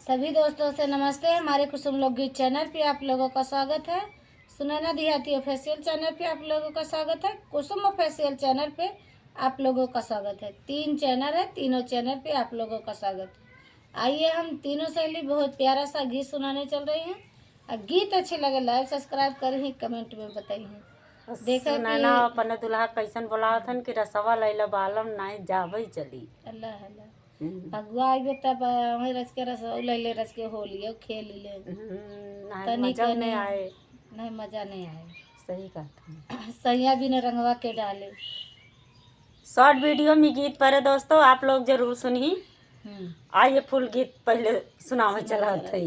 सभी दोस्तों से नमस्ते। हमारे कुसुम लोकगीत चैनल पे आप लोगों का स्वागत है। सुनैना देहाती ऑफिशियल चैनल पे आप लोगों का स्वागत है। कुसुम ऑफिशियल चैनल पे आप लोगों का स्वागत है। 3 चैनल है, तीनों चैनल पे आप लोगों का स्वागत है। आइए हम तीनों सहेली बहुत प्यारा सा गीत सुनाने चल रही हैं। गीत अच्छे लगे लाइक सब्सक्राइब करें, कमेंट में बताइए। देखा सुनैना अपन दुल्हा कैसन बोलावत हन कि रसवा लैला बालम नाई जाबई चली। अल्लाह अल्लाह अगुआ आइबे तब वही रच के रस ले रच के हो लिए खेल ले मजा नहीं आए। नहीं मजा नहीं आए। सही कहता हूँ। सैया भी न रंगवा के डाले। शॉर्ट वीडियो में गीत पर दोस्तों आप लोग जरूर सुनी। आइए फुल गीत पहले सुनावे चला थी।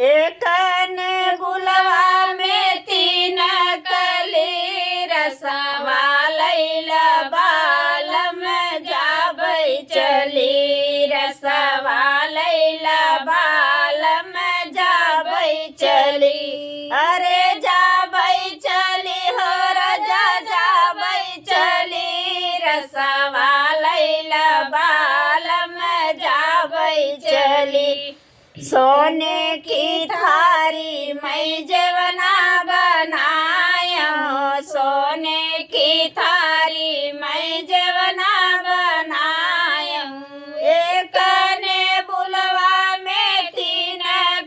एक ने गुलवा में 3 कली रसवा लैला बालम जाबई चली। रसवा लैला बालम जाबई चली। अरे जाबई चली हो राजा जाबई चली। रसवा लैला बालम जाबई चली। सोने की थारी मैं जवना बनाया। सोने की थारी मैं जवना बनाया। एक ने बुलवा में 3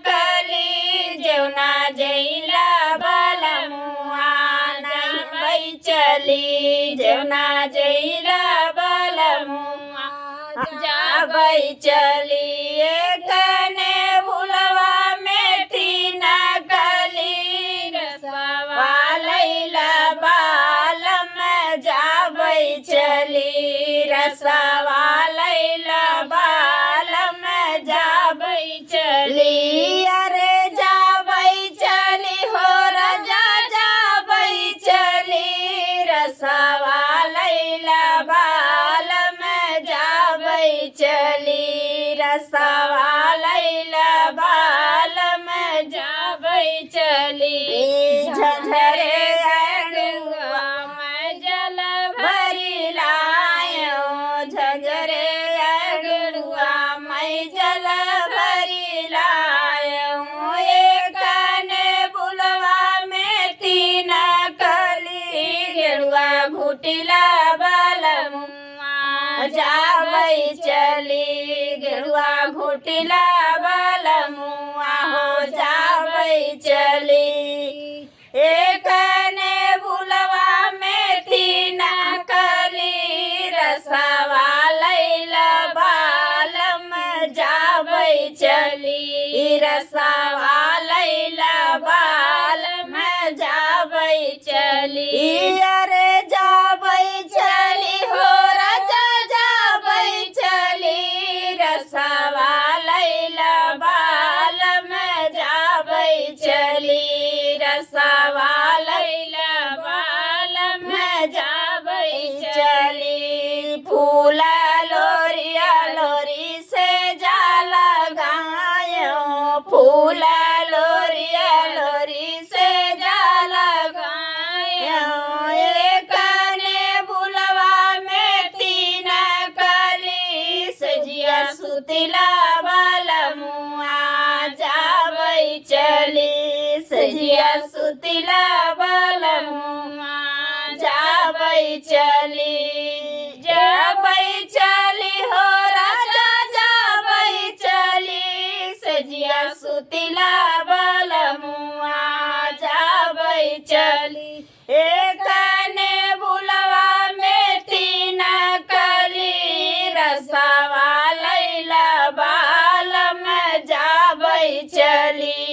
कली जवना जैला बलमुआ जाबई चली। जवना जैला बलमुआ जाबई चली। एक ने बुलवा में 3 कली रसवा लैला बालम जाबई चली। रसवा लैला बालम जाबई चली। अरे जाबई चली हो राजा जाबई चली। रसवा लैला बालम जाबई चली। रसवा लैला बालम जाबई चली। झंझरे अड़ुआ मैं जल भरी लायो। झंझरे अड़ुआ मैं जल भरी लायो। एक ने बुलवा में 3 कली गेरुआ घुटिला बलमुआ जाबई चली। गेरुआ घुटिला बलमुआ हो जाबई चली। एक ने बुलवा में 3 कली रसवा लैला बालम जाबई चली। रसवा लैला बालम जाबई चली। अरे जाबई चली हो राजा जाबई चली। रसवा लैला बालम जाबई चली। रसवा लैला बालम जाबई चली। फूला लोरिया लोरी से जाला गायो। फूला लोरिया लोरी से जाला गायो। एक ने बुलवा में 3 कली सजिया सुतिला बलमुआ जाबई चली। सजिया सुतिला बलमुआ जाबई चली। जाबई चली हो राजा जाबई चली। सजिया सुतिला